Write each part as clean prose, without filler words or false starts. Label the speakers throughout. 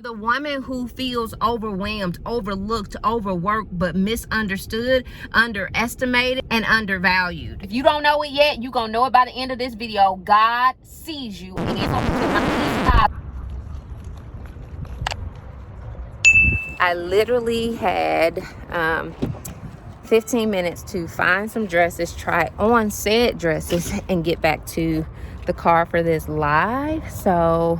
Speaker 1: For the woman who feels overwhelmed, overlooked, overworked, but misunderstood, underestimated, and undervalued. If you don't know it yet, you're gonna know it by the end of this video. God sees you. I literally had 15 minutes to find some dresses, try on said dresses, and get back to the car for this live. So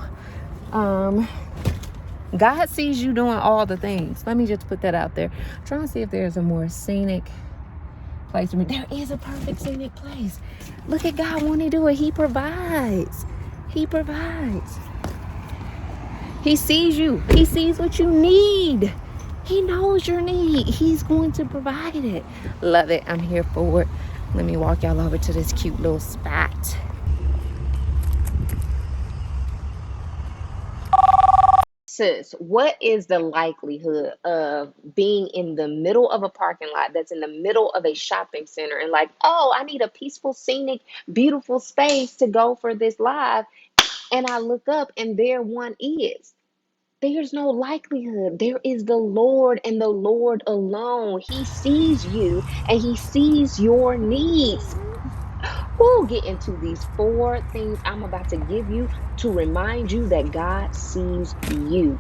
Speaker 1: God sees you doing all the things. Let me just put that out there. I'm trying to see if there's a more scenic place for me. There is a perfect scenic place. Look at God when he do it. He provides. He provides. He sees you. He sees what you need. He knows your need. He's going to provide it. Love it. I'm here for it. Let me walk y'all over to this cute little spot. Sis, what is the likelihood of being in the middle of a parking lot that's in the middle of a shopping center and like, oh, I need a peaceful, scenic, beautiful space to go for this live, and I look up and there one is? There's no likelihood. There is the Lord and the Lord alone. He sees you and he sees your needs. We'll get into these 4 things I'm about to give you to remind you that God sees you.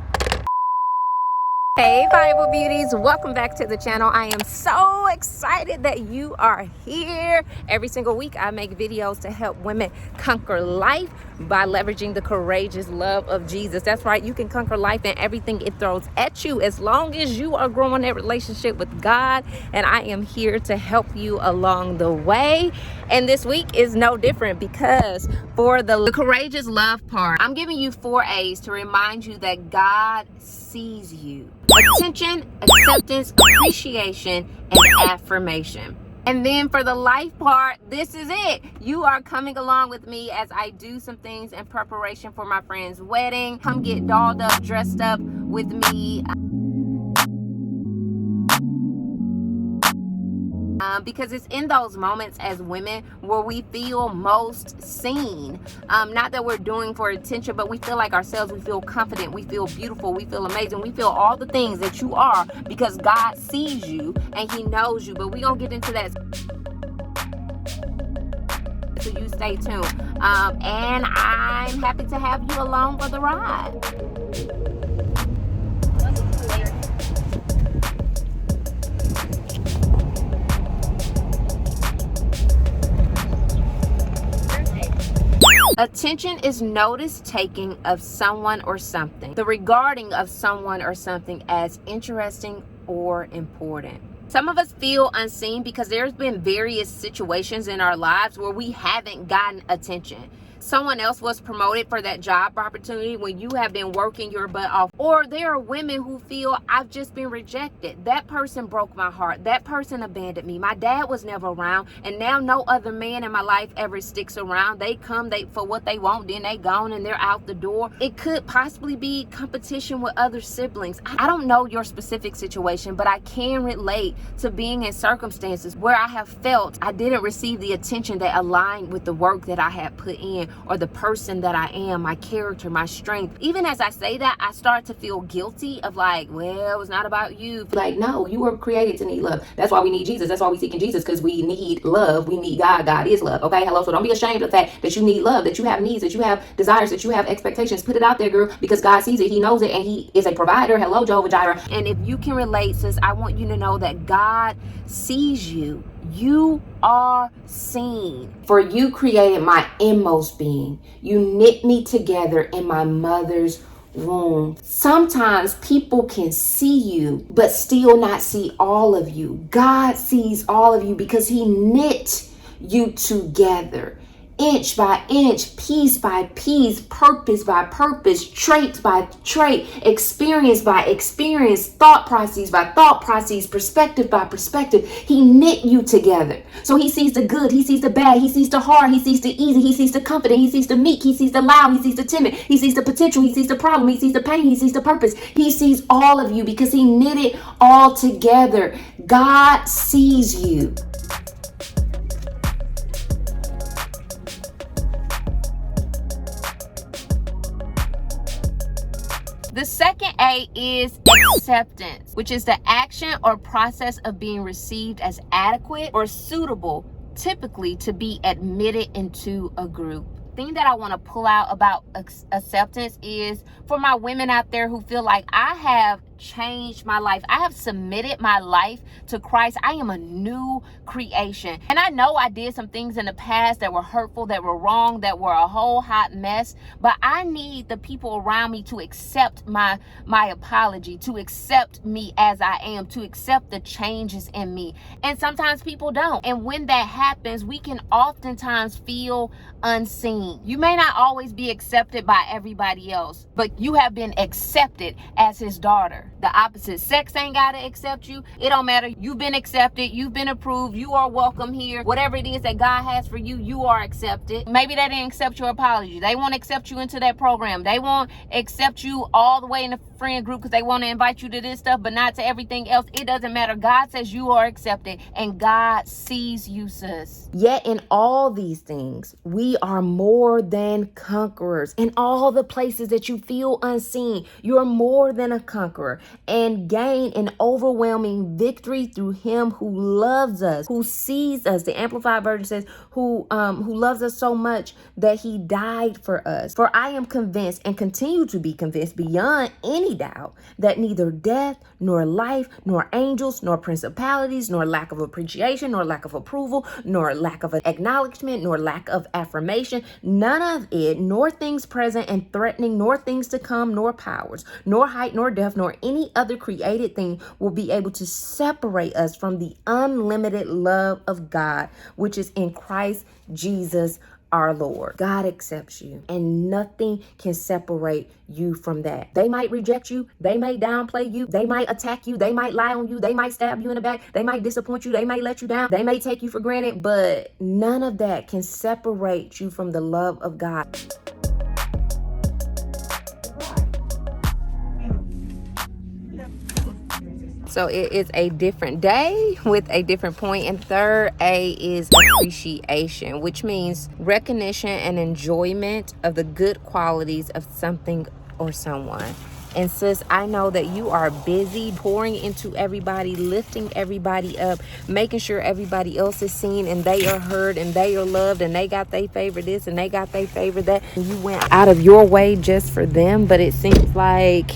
Speaker 1: Hey Bible beauties, welcome back to the channel. I am so excited that you are here. Every single week I make videos to help women conquer life by leveraging the courageous love of Jesus. That's right, you can conquer life and everything it throws at you as long as you are growing that relationship with God, and I am here to help you along the way. And this week is no different, because for the courageous love part, I'm giving you 4 A's to remind you that God sees you. Attention, acceptance, appreciation, and affirmation. And then for the life part, this is it. You are coming along with me as I do some things in preparation for my friend's wedding. Come get dolled up, dressed up with me. Because it's in those moments as women where we feel most seen. Not that we're doing for attention, but we feel like ourselves. We feel confident. We feel beautiful. We feel amazing. We feel all the things that you are, because God sees you and he knows you. But we're going to get into that. So you stay tuned. And I'm happy to have you along for the ride. Attention is notice taking of someone or something, the regarding of someone or something as interesting or important. Some of us feel unseen because there's been various situations in our lives where we haven't gotten attention. Someone else was promoted for that job opportunity when you have been working your butt off. Or there are women who feel, I've just been rejected. That person broke my heart. That person abandoned me. My dad was never around, and now no other man in my life ever sticks around. They come for what they want, then they gone and they're out the door. It could possibly be competition with other siblings. I don't know your specific situation, but I can relate to being in circumstances where I have felt I didn't receive the attention that aligned with the work that I had put in, or the person that I am, my character, my strength. Even as I say that, I start to feel guilty of like, well, it's not about you. Like, no, you were created to need love. That's why we need Jesus. That's why we seek in Jesus, because we need love. We need God. God is love. Okay, hello. So don't be ashamed of the fact that you need love, that you have needs, that you have desires, that you have expectations. Put it out there, girl, because God sees it. He knows it, and he is a provider. Hello, Jehovah Jireh. And if you can relate, sis, I want you to know that God sees you. You are seen. For you created my inmost being. You knit me together in my mother's womb. Sometimes people can see you, but still not see all of you. God sees all of you because he knit you together. Inch by inch, piece by piece, purpose by purpose, trait by trait, experience by experience, thought process by thought process, perspective by perspective. He knit you together. So he sees the good, he sees the bad, he sees the hard, he sees the easy, he sees the confident, he sees the meek, he sees the loud, he sees the timid, he sees the potential, he sees the problem, he sees the pain, he sees the purpose. He sees all of you because he knit it all together. God sees you. The second second A is acceptance, which is the action or process of being received as adequate or suitable, typically to be admitted into a group. Thing that I want to pull out about acceptance is for my women out there who feel like I have changed my life. I have submitted my life to Christ. I am a new creation. And I know I did some things in the past that were hurtful, that were wrong, that were a whole hot mess. But I need the people around me to accept my apology, to accept me as I am, to accept the changes in me. And sometimes people don't. And when that happens, we can oftentimes feel unseen. You may not always be accepted by everybody else, but you have been accepted as his daughter. The opposite sex ain't gotta accept you. It don't matter. You've been accepted. You've been approved. You are welcome here. Whatever it is that God has for you, you are accepted. Maybe they didn't accept your apology. They won't accept you into that program. They won't accept you all the way in the friend group because they want to invite you to this stuff, but not to everything else. It doesn't matter. God says you are accepted, and God sees you, sis. Yet in all these things, we are more than conquerors. In all the places that you feel unseen, you're more than a conqueror, and gain an overwhelming victory through him who loves us, who sees us. The Amplified Version says, who loves us so much that he died for us. For I am convinced, and continue to be convinced beyond any doubt, that neither death, nor life, nor angels, nor principalities, nor lack of appreciation, nor lack of approval, nor lack of acknowledgement, nor lack of affirmation, none of it, nor things present and threatening, nor things to come, nor powers, nor height, nor depth, nor any other created thing will be able to separate us from the unlimited love of God, which is in Christ Jesus our Lord. God accepts you, and nothing can separate you from that. They might reject you. They may downplay you. They might attack you. They might lie on you. They might stab you in the back. They might disappoint you. They may let you down. They may take you for granted, but none of that can separate you from the love of God. So it is a different day with a different point. And third A is appreciation, which means recognition and enjoyment of the good qualities of something or someone. And sis, I know that you are busy pouring into everybody, lifting everybody up, making sure everybody else is seen and they are heard and they are loved and they got their favorite this and they got their favorite that. And you went out of your way just for them, but it seems like,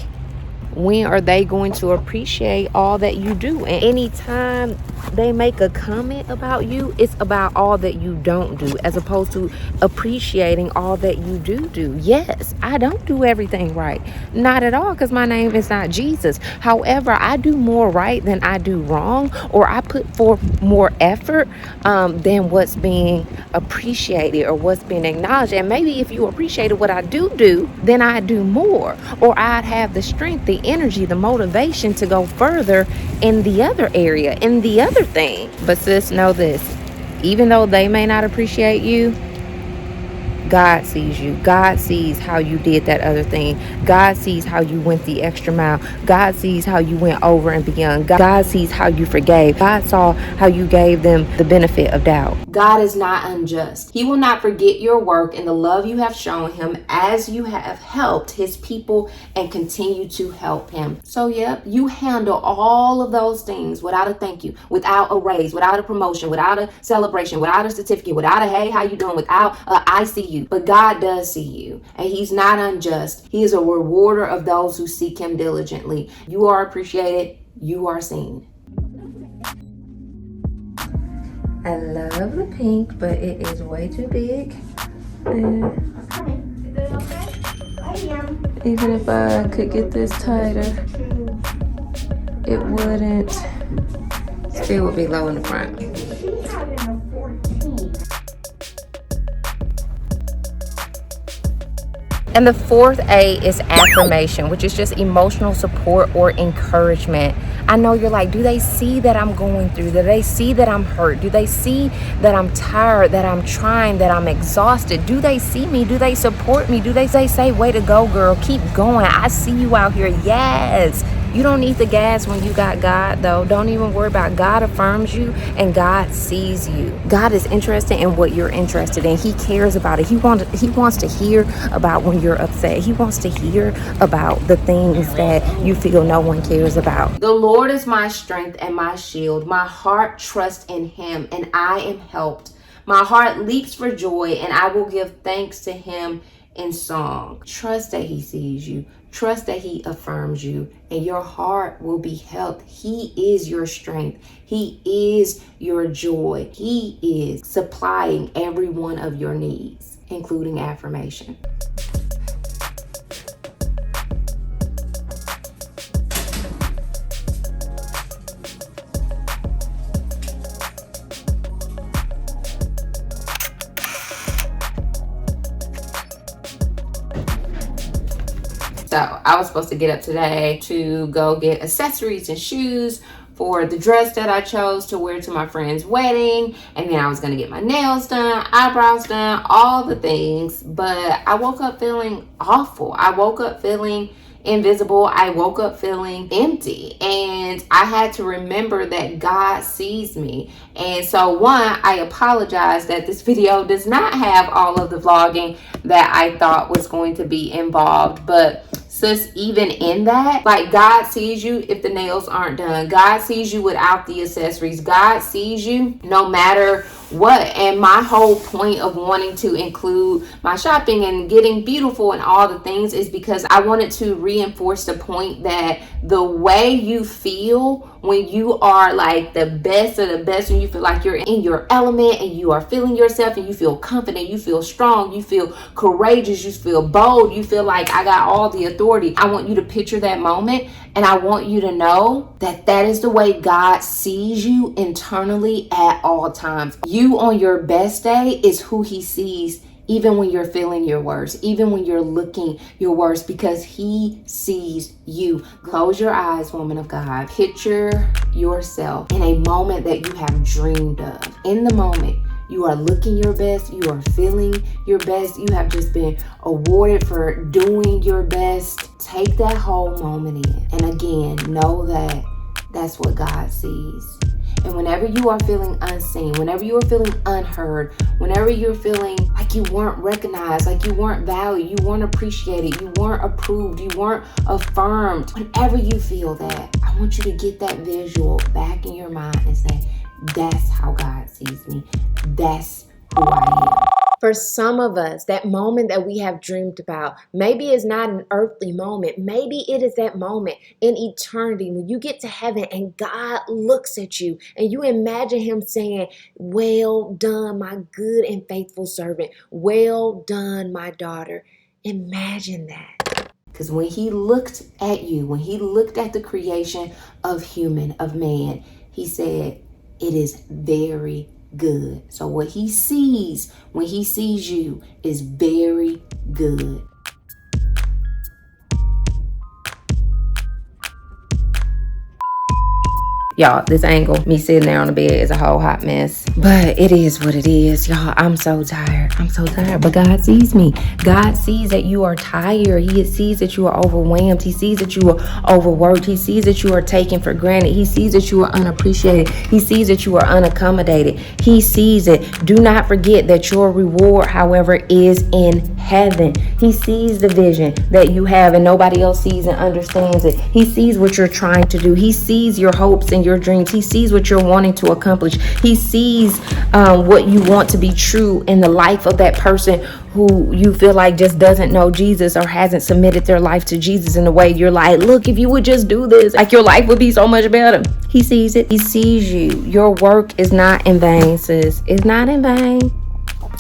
Speaker 1: when are they going to appreciate all that you do? And anytime they make a comment about you, it's about all that you don't do, as opposed to appreciating all that you do. Yes, I don't do everything right. Not at all, because my name is not Jesus. However, I do more right than I do wrong, or I put forth more effort than what's being appreciated or what's being acknowledged. And maybe if you appreciated what I do, then I'd do more, or I'd have the strength, the energy, the motivation to go further in the other area, in the other thing. But sis, know this, even though they may not appreciate you, God sees you. God sees how you did that other thing. God sees how you went the extra mile. God sees how you went over and beyond. God sees how you forgave. God saw how you gave them the benefit of doubt. God is not unjust. He will not forget your work and the love you have shown him as you have helped his people and continue to help him. So yep, you handle all of those things without a thank you, without a raise, without a promotion, without a celebration, without a certificate, without a hey, how you doing, without a I see you. But God does see you, and he's not unjust. He is a rewarder of those who seek him diligently. You are appreciated. You are seen. I love the pink, but it is way too big. Even if I could get this tighter, it wouldn't. Still would be low in the front. And the fourth A is affirmation, which is just emotional support or encouragement. I know you're like, do they see that I'm going through? Do they see that I'm hurt? Do they see that I'm tired, that I'm trying, that I'm exhausted? Do they see me? Do they support me? Do they say, way to go, girl, keep going. I see you out here. Yes. You don't need the gas when you got God, though. Don't even worry about. God affirms you and God sees you. God is interested in what you're interested in. He cares about it. He wants to hear about when you're upset. He wants to hear about the things that you feel no one cares about. The Lord is my strength and my shield. My heart trusts in him and I am helped. My heart leaps for joy and I will give thanks to him in song. Trust that he sees you. Trust that he affirms you and your heart will be helped. He is your strength. He is your joy. He is supplying every one of your needs, including affirmation. So I was supposed to get up today to go get accessories and shoes for the dress that I chose to wear to my friend's wedding. And then I was going to get my nails done, eyebrows done, all the things. But I woke up feeling awful. I woke up feeling invisible. I woke up feeling empty. And I had to remember that God sees me. And so one, I apologize that this video does not have all of the vlogging that I thought was going to be involved. But sis, even in that, like, God sees you if the nails aren't done. God sees you without the accessories. God sees you no matter what. And my whole point of wanting to include my shopping and getting beautiful and all the things is because I wanted to reinforce the point that the way you feel when you are like the best of the best, when you feel like you're in your element and you are feeling yourself and you feel confident, you feel strong, you feel courageous, you feel bold, you feel like I got all the authority. I want you to picture that moment and I want you to know that that is the way God sees you internally at all times. You on your best day is who he sees, even when you're feeling your worst, even when you're looking your worst, because he sees you. Close your eyes, woman of God. Picture yourself in a moment that you have dreamed of. In the moment, you are looking your best. You are feeling your best. You have just been awarded for doing your best. Take that whole moment in. And again, know that that's what God sees. And whenever you are feeling unseen, whenever you are feeling unheard, whenever you're feeling like you weren't recognized, like you weren't valued, you weren't appreciated, you weren't approved, you weren't affirmed, whenever you feel that, I want you to get that visual back in your mind and say, that's how God sees me. That's who I am. For some of us, that moment that we have dreamed about, maybe it's not an earthly moment. Maybe it is that moment in eternity when you get to heaven and God looks at you and you imagine him saying, well done, my good and faithful servant. Well done, my daughter. Imagine that. Because when he looked at you, when he looked at the creation of human, of man, he said, it is very good. So what he sees when he sees you is very good. Y'all, this angle, me sitting there on the bed, is a whole hot mess. But it is what it is. Y'all, I'm so tired. I'm so tired. But God sees me. God sees that you are tired. He sees that you are overwhelmed. He sees that you are overworked. He sees that you are taken for granted. He sees that you are unappreciated. He sees that you are unaccommodated. He sees it. Do not forget that your reward, however, is in heaven. He sees the vision that you have and nobody else sees and understands it. He sees what you're trying to do. He sees your hopes and your dreams. He sees what you're wanting to accomplish. He sees what you want to be true in the life of that person who you feel like just doesn't know Jesus or hasn't submitted their life to Jesus in a way you're like, look, if you would just do this, like your life would be so much better. He sees it. He sees you. Your work is not in vain, sis. It's not in vain.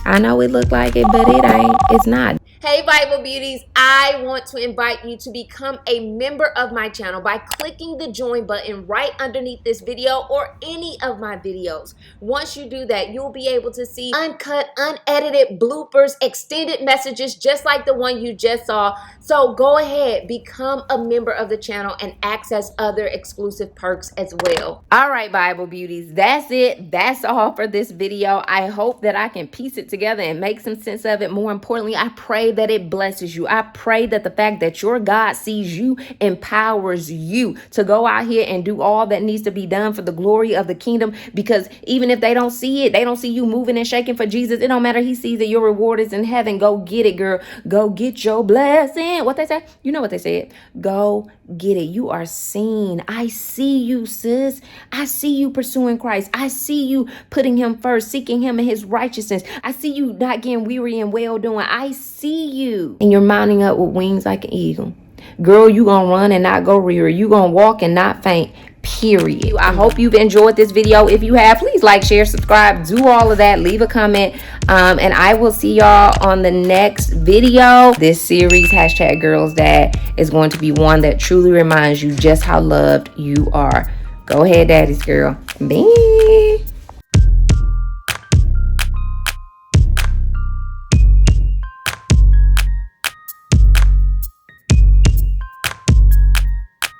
Speaker 1: I know it looked like it, but it ain't. It's not. Hey Bible Beauties, I want to invite you to become a member of my channel by clicking the join button right underneath this video or any of my videos. Once you do that, you'll be able to see uncut, unedited bloopers, extended messages just like the one you just saw. So go ahead, become a member of the channel and access other exclusive perks as well. All right, Bible Beauties, that's it. That's all for this video. I hope that I can piece it together and make some sense of it. More importantly, I pray that it blesses you. I pray that the fact that your God sees you empowers you to go out here and do all that needs to be done for the glory of the kingdom. Because even if they don't see it, they don't see you moving and shaking for Jesus, it don't matter. He sees that your reward is in heaven. Go get it, girl. Go get your blessing. What they say? You know what they said. Go get it. You are seen. I see you, sis. I see you pursuing Christ. I see you putting him first, seeking him and his righteousness. I see you not getting weary and well doing. I see you. And you're mounting up with wings like an eagle. Girl, you gonna run and not go weary. You gonna walk and not faint. Period. I hope you've enjoyed this video. If you have, please like, share, subscribe, do all of that, leave a comment, and I will see y'all on the next video. This series, #GirlsDad, is going to be one that truly reminds you just how loved you are. Go ahead, daddy's girl. Bye.